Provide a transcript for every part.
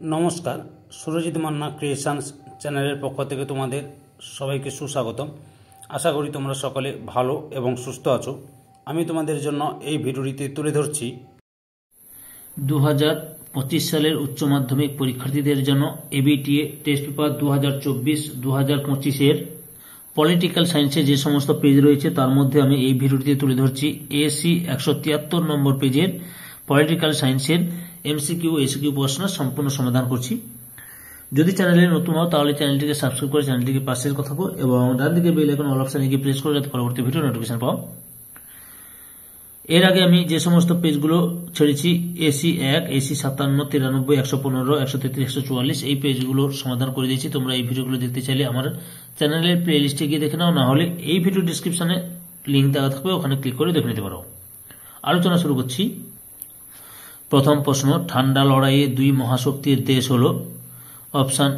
নমস্কার, সুরজিৎ মান্না ক্রিয়েশনস চ্যানেলের পক্ষ থেকে তোমাদের সবাইকে সুস্বাগতম। আশা করি তোমরা সকলে ভালো এবং সুস্থ আছো। আমি তোমাদের জন্য এই ভিডিওটিতে তুলে ধরছি 2025 সালের উচ্চ মাধ্যমিক পরীক্ষার্থীদের জন্য এবিটিএ টেস্ট পেপার 2024-2025 এর পলিটিক্যাল সায়েন্সে যে সমস্ত পেজ রয়েছে তার মধ্যে আমি এই ভিডিওটিতে তুলে ধরছি এসি 173 নম্বর পেজের পলিটিক্যাল সায়েন্সের এমসিকিউ এসিকিউ প্রশ্ন সম্পূর্ণ সমাধান করছি। যদি চ্যানেলে নতুন হও তাহলে চ্যানেলটিকে সাবস্ক্রাইব করে চ্যানেলটিকে পাশের কথা থাকো এবং ডান দিকে বেল আইকন অল অপশনে গিয়ে প্রেস করে যাতে পরবর্তী ভিডিও নোটিফিকেশন পাও। এর আগে আমি যে সমস্ত পেজগুলো ছেড়েছি এসি 1, এসি 57, 93, 115, 133, 144 এই পেজগুলোর সমাধান করে দিয়েছি। তোমরা এই ভিডিওগুলো দেখতে চাইলে আমার চ্যানেলের প্লে লিস্টে গিয়ে দেখে নাও, না হলে এই ভিডিও ডিসক্রিপশনে লিঙ্ক দেওয়া থাকবে, ওখানে ক্লিক করে দেখে নিতে পারো। আলোচনা শুরু করছি। প্রথম প্রশ্ন, ঠান্ডা লড়াইয়ে দুই মহাশক্তির দেশ হলো অপশান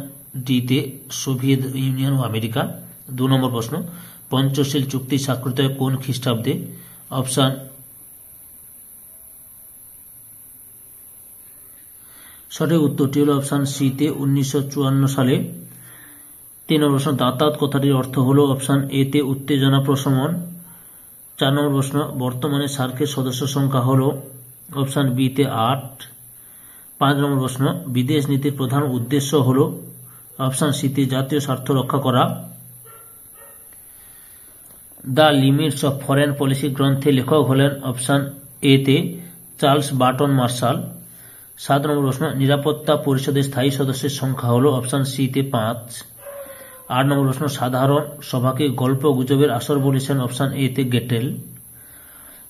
ডিতে সোভিয়েত ইউনিয়ন ও আমেরিকা। 2 নম্বর প্রশ্ন, পঞ্চশীল চুক্তি স্বাক্ষরিত হয় কোন খ্রিস্টাব্দে? অপশান সঠিক উত্তরটি হল অপশান সিতে 1954 সালে। 3 নম্বর প্রশ্ন, দাঁতাত কথাটির অর্থ হলো অপশান এতে উত্তেজনা প্রশমন। 4 নম্বর প্রশ্ন, বর্তমানে সার্কের সদস্য সংখ্যা হলো অপশান বিতে 8। 5 নম্বর প্রশ্ন, বিদেশ নীতির প্রধান উদ্দেশ্য হলো অপশান সিতে জাতীয় স্বার্থ রক্ষা করা। The limits of foreign policy গ্রন্থে লেখক হলেন অপশান এতে চার্লস বার্টন মার্শাল। 7 নম্বর প্রশ্ন, নিরাপত্তা পরিষদের স্থায়ী সদস্যের সংখ্যা হলো অপশান সিতে 5। 8 নম্বর প্রশ্ন, সাধারণ সভাকে গল্প গুজবের আসর বলেছেন অপশান এতে গেটেল।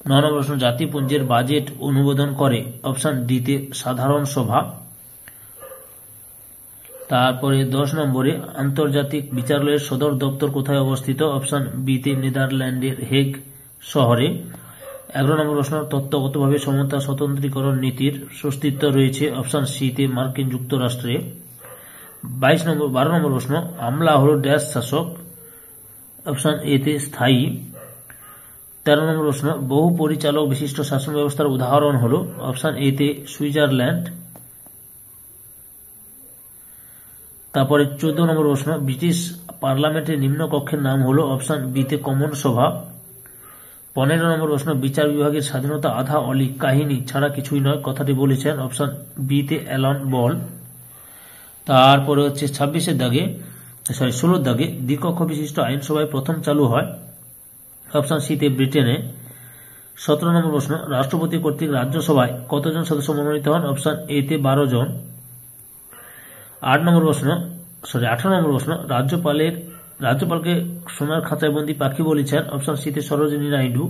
9 নম্বর প্রশ্ন, জাতিপুঞ্জের বাজেট অনুমোদন করে অপশান ডিতে সাধারণ সভা। তারপরে 10 নম্বরে, আন্তর্জাতিক বিচারালয়ের সদর দপ্তর কোথায় অবস্থিত? অপশান বিতে নেদারল্যান্ডের হেগ শহরে। 11 নম্বর প্রশ্ন, তত্ত্বগতভাবে সমতা স্বতন্ত্রীকরণ নীতির অস্তিত্ব রয়েছে অপশান সিতে মার্কিন যুক্তরাষ্ট্রে। 12 নম্বর প্রশ্ন, আমলা হল ড্যাশ শাসক? অপশান এতে স্থায়ী। 13 নম্বর প্রশ্ন, বহু পরিচালক বিশিষ্ট শাসন ব্যবস্থার উদাহরণ হল অপশান এতে সুইজারল্যান্ড। তারপরে 14 নম্বর প্রশ্ন, ব্রিটিশ পার্লামেন্টের নিম্নকক্ষের নাম হল অপশান বিতে কমন সভা। 15 নম্বর প্রশ্ন, বিচার বিভাগের স্বাধীনতা আধা অলীক কাহিনী ছাড়া কিছুই নয় কথাটি বলেছেন অপশান বিতে অ্যালান বল। তারপরে হচ্ছে 16 দাগে দ্বিকক্ষ বিশিষ্ট আইনসভায় প্রথম চালু হয় অপশান সিতে ব্রিটেনে। 17 নম্বর প্রশ্ন, রাষ্ট্রপতি কর্তৃক রাজ্যসভায় কতজন সদস্য মনোনীত হন? অপশান এতে 12 জন। 18 নম্বর প্রশ্ন, রাজ্যপালকে সোনার খাঁচায় বন্দী পাখি বলেছেন অপশান সিতে সরোজিনী নাইডু।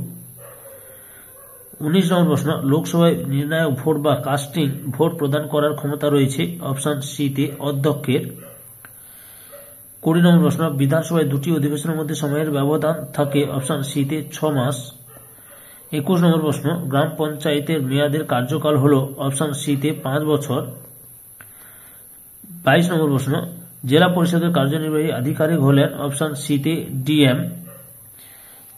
19 নম্বর প্রশ্ন, লোকসভায় নির্ণায়ক ভোট বা কাস্টিং ভোট প্রদান করার ক্ষমতা রয়েছে অপশান সিতে অধ্যক্ষের। 20 নম্বর প্রশ্ন, বিধানসভায় দুটি অধিবেশনের মধ্যে সময়ের ব্যবধান থাকে অপশান সিতে 6 মাস। 21 নম্বর প্রশ্ন, গ্রাম পঞ্চায়েতের মেয়াদের কার্যকাল হল অপশান সিতে 5 বছর। 22 নম্বর প্রশ্ন, জেলা পরিষদের কার্যনির্বাহী আধিকারিক হলেন অপশান সিতে ডিএম।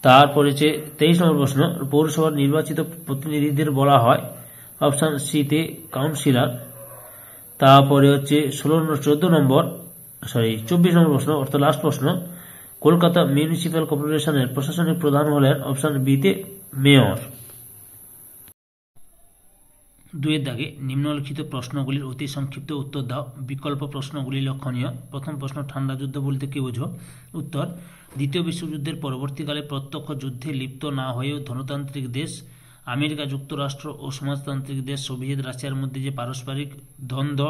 তারপরে 23 নম্বর প্রশ্ন, পৌরসভার নির্বাচিত প্রতিনিধিদের বলা হয় অপশান সিতে কাউন্সিলর। তারপরে 24 নম্বর প্রশ্ন অর্থাৎ লাস্ট প্রশ্ন, কলকাতা মিউনিসিপ্যাল কর্পোরেশনের প্রশাসনিক প্রধান হলেন অপশান বিতে মেয়র। 2 দাগে নিম্নলিখিত প্রশ্নগুলির অতি সংক্ষিপ্ত উত্তর দাও। বিকল্প প্রশ্নগুলি লক্ষণীয়। প্রথম প্রশ্ন, ঠান্ডা যুদ্ধ বলতে কি বোঝো? উত্তর, দ্বিতীয় বিশ্বযুদ্ধের পরবর্তীকালে প্রত্যক্ষ যুদ্ধে লিপ্ত না হয়েও ধনতান্ত্রিক দেশ আমেরিকা যুক্তরাষ্ট্র ও সমাজতান্ত্রিক দেশ সোভিয়েত রাশিয়ার মধ্যে যে পারস্পরিক দ্বন্দ্ব,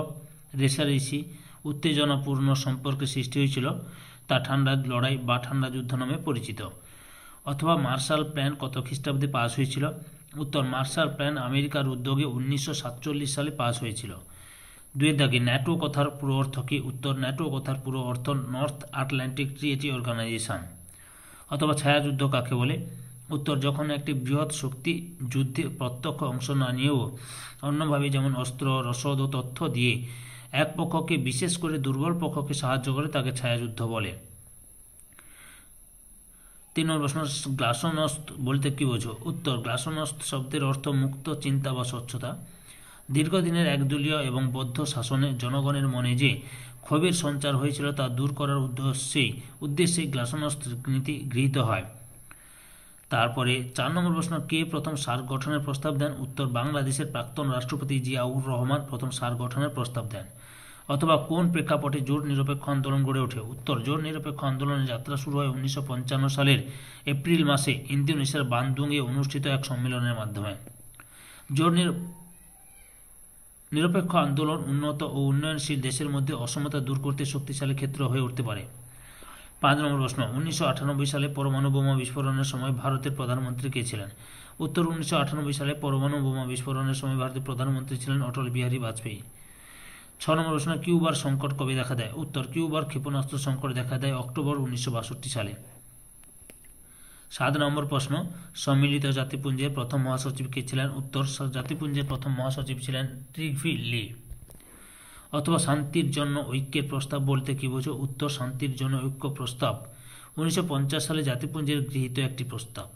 রেষারেষি, উত্তেজনাপূর্ণ সম্পর্কের সৃষ্টি হয়েছিল তা ঠান্ডা লড়াই বা ঠান্ডা যুদ্ধ নামে পরিচিত। অথবা মার্শাল প্ল্যান কত খ্রিস্টাব্দে পাস হয়েছিল? উত্তর, মার্শাল প্ল্যান আমেরিকার উদ্যোগে 1947 সালে পাস হয়েছিল। 2 দাগে ন্যাটো কথার পুরো অর্থ কি? উত্তর, ন্যাটো কথার পুরো অর্থ নর্থ আটলান্টিক ট্রিটি অর্গানাইজেশন। অথবা ছায়াযুদ্ধ কাকে বলে? উত্তর, যখন একটি বৃহৎ শক্তি যুদ্ধে প্রত্যক্ষ অংশ না নিয়েও অন্যভাবে যেমন অস্ত্র, রসদ ও তথ্য দিয়ে এক পক্ষকে বিশেষ করে দুর্বল পক্ষকে সাহায্য করে তাকে ছায়াযুদ্ধ বলে। 3 নম্বর প্রশ্ন, গ্লাসনস্ট বলতে কি বোঝো? উত্তর, গ্লাসনস্ট শব্দের অর্থ মুক্ত চিন্তা বা স্বচ্ছতা। দীর্ঘদিনের একদলীয় এবং বদ্ধ শাসনে জনগণের মনে যে ক্ষোভের সঞ্চার হয়েছিল তা দূর করার উদ্দেশ্যেই গ্লাসnost নীতি গৃহীত হয়। তারপরে 4 নম্বর প্রশ্ন, কে প্রথম সার্ক গঠনের প্রস্তাব দেন? উত্তর, বাংলাদেশের প্রাক্তন রাষ্ট্রপতি জিয়াউর রহমান প্রথম সার্ক গঠনের প্রস্তাব দেন। অথবা কোন প্রেক্ষাপটে জোট নিরপেক্ষ আন্দোলন গড়ে ওঠে? উত্তর, জোট নিরপেক্ষ আন্দোলনের যাত্রা শুরু হয় 1955 সালের এপ্রিল মাসে ইন্দোনেশিয়ার বান্দুংয়ে অনুষ্ঠিত এক সম্মেলনের মাধ্যমে। জোট নিরপেক্ষ আন্দোলন উন্নত ও উন্নয়নশীল দেশের মধ্যে অসমতা দূর করতে শক্তিশালী ক্ষেত্র হয়ে উঠতে পারে। 5 নম্বর প্রশ্ন, 1998 সালে পরমাণু বোমা বিস্ফোরণের সময় ভারতের প্রধানমন্ত্রী কে ছিলেন? উত্তর, 1998 সালে পরমাণু বোমা বিস্ফোরণের সময় ভারতের প্রধানমন্ত্রী ছিলেন অটল বিহারী বাজপেয়ী। 6 নম্বর প্রশ্ন, কিউবার সংকট কবে দেখা দেয়? উত্তর, কিউবার ক্ষেপণাস্ত্র সংকট দেখা দেয় অক্টোবর 1962 সালে। 7 নম্বর প্রশ্ন, সম্মিলিত জাতিপুঞ্জের প্রথম মহাসচিব কে ছিলেন? উত্তর, জাতিপুঞ্জের প্রথম মহাসচিব ছিলেন ট্রিগভি লি। অথবা শান্তির জন্য ঐক্যের প্রস্তাব বলতে কি বোঝো? উত্তর, শান্তির জন্য ঐক্য প্রস্তাব 1950 সালে জাতিপুঞ্জের গৃহীত একটি প্রস্তাব।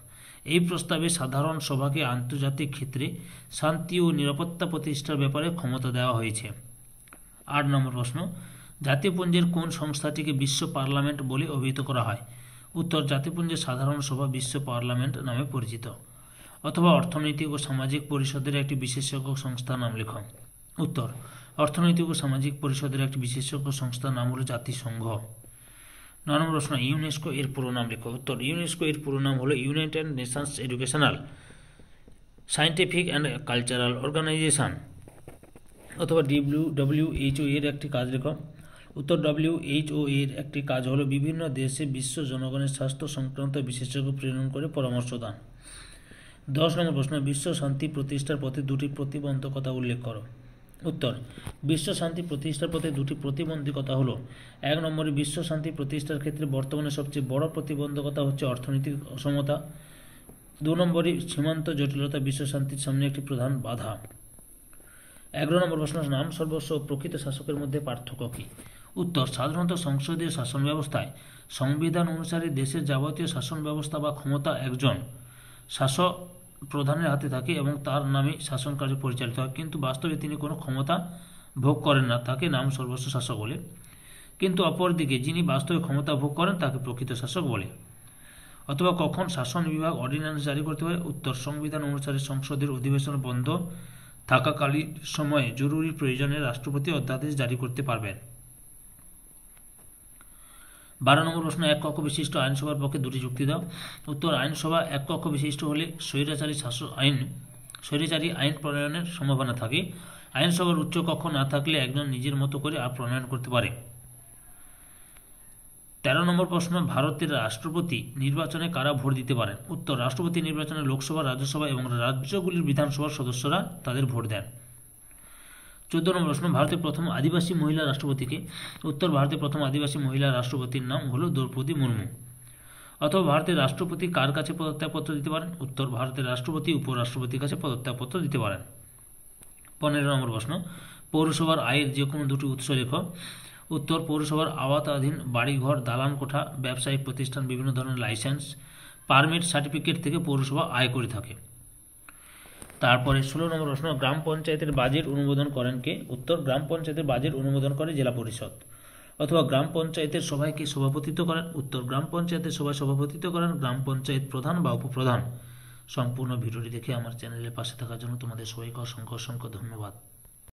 এই প্রস্তাবে সাধারণ সভাকে আন্তর্জাতিক ক্ষেত্রে শান্তি ও নিরাপত্তা প্রতিষ্ঠার ব্যাপারে ক্ষমতা দেওয়া হয়েছে। 8 নম্বর প্রশ্ন, জাতিপুঞ্জের কোন সংস্থাটিকে বিশ্ব পার্লামেন্ট বলে অভিহিত করা হয়? উত্তর, জাতিপুঞ্জের সাধারণ সভা বিশ্ব পার্লামেন্ট নামে পরিচিত। অথবা অর্থনৈতিক ও সামাজিক পরিষদের একটি বিশেষজ্ঞ সংস্থার নাম লেখ। উত্তর, অর্থনৈতিক ও সামাজিক পরিষদের একটি বিশেষজ্ঞ সংস্থার নাম হল জাতিসংঘ। 9 নম্বর প্রশ্ন, ইউনেস্কো এর পুরো নাম লেখ। উত্তর, ইউনেস্কো এর পুরো নাম হল United Nations Educational, Scientific and Cultural Organization. অথবা WHO এর একটি কাজ লেখ। উত্তর, WHO এর একটি কাজ হল বিভিন্ন দেশে বিশ্ব জনগণের স্বাস্থ্য সংক্রান্ত বিশেষজ্ঞ প্রেরণ করে পরামর্শ দান। 10 নম্বর প্রশ্ন, বিশ্ব শান্তি প্রতিষ্ঠার পথে দুটি প্রতিবন্ধকতা উল্লেখ করো। উত্তর, বিশ্ব শান্তি প্রতিষ্ঠার পথে দুটি প্রতিবন্ধকতা হলো, 1 নম্বরে বিশ্ব শান্তি প্রতিষ্ঠার ক্ষেত্রে বর্তমানে সবচেয়ে বড় প্রতিবন্ধকতা হচ্ছে অর্থনৈতিক অসমতা। 2 নম্বরে সীমান্ত জটিলতা বিশ্ব শান্তির সামনে একটি প্রধান বাধা। 11 নম্বর প্রশ্ন, নাম সর্বস্ব ও প্রকৃত শাসকের মধ্যে পার্থক্য কী? উত্তর, সাধারণত সংসদীয় শাসন ব্যবস্থায় সংবিধান অনুসারে দেশের যাবতীয় শাসন ব্যবস্থা বা ক্ষমতা একজন শাসক প্রধানের হাতে থাকে এবং তার নামে শাসন কার্য পরিচালিত হয়, কিন্তু বাস্তবে তিনি কোনো ক্ষমতা ভোগ করেন না, তাকে নাম সর্বস্ব শাসক বলে। কিন্তু অপরদিকে যিনি বাস্তবে ক্ষমতা ভোগ করেন তাকে প্রকৃত শাসক বলে। অথবা কখন শাসন বিভাগ অর্ডিন্যান্স জারি করতে পারে? উত্তর, সংবিধান অনুসারে সংসদের অধিবেশন বন্ধ থাকাকালীন সময়ে জরুরি প্রয়োজনে রাষ্ট্রপতি অধ্যাদেশ জারি করতে পারবেন। 12 নম্বর প্রশ্ন, এক কক্ষ বিশিষ্ট আইনসভার পক্ষে দুটি যুক্তি দাও। উত্তর, আইনসভা এক কক্ষ বিশিষ্ট হলে স্বৈরাচারী আইন প্রণয়নের সম্ভাবনা থাকে। আইনসভার উচ্চ কক্ষ না থাকলে একজন নিজের মতো করে প্রণয়ন করতে পারে। 13 নম্বর প্রশ্ন, ভারতের রাষ্ট্রপতি নির্বাচনে কারা ভোট দিতে পারেন? উত্তর, রাষ্ট্রপতি নির্বাচনে লোকসভা, রাজ্যসভা এবং রাজ্যগুলির বিধানসভার সদস্যরা তাদের ভোট দেন। 14 নম্বর প্রশ্ন, ভারতের প্রথম আদিবাসী মহিলা রাষ্ট্রপতিকে? উত্তর, ভারতের প্রথম আদিবাসী মহিলা রাষ্ট্রপতির নাম হল দ্রৌপদী মুর্মু। অথবা ভারতের রাষ্ট্রপতি কার কাছে পদত্যাগপত্র দিতে পারেন? উত্তর, ভারতের রাষ্ট্রপতি উপরাষ্ট্রপতির কাছে পদত্যাগপত্র দিতে পারেন। 15 নম্বর প্রশ্ন, পৌরসভার আয়ের যে কোনো দুটি উৎস লেখ। উত্তর, পৌরসভার আওতাধীন বাড়িঘর, দালান কোঠা, ব্যবসায়িক প্রতিষ্ঠান, বিভিন্ন ধরনের লাইসেন্স, পারমিট, সার্টিফিকেট থেকে পৌরসভা আয় করে থাকে। তারপরে 16 নম্বর প্রশ্ন, গ্রাম পঞ্চায়েতের বাজেট অনুমোদন করেন কে? উত্তর, গ্রাম পঞ্চায়েতের বাজেট অনুমোদন করে জেলা পরিষদ। অথবা গ্রাম পঞ্চায়েতের সভায় কে সভাপতিত্ব করেন? উত্তর, গ্রাম পঞ্চায়েতের সভায় সভাপতিত্ব করেন গ্রাম পঞ্চায়েত প্রধান বা উপপ্রধান। সম্পূর্ণ ভিডিওটি দেখে আমার চ্যানেলের পাশে থাকার জন্য তোমাদের সবাইকে অসংখ্য অসংখ্য ধন্যবাদ।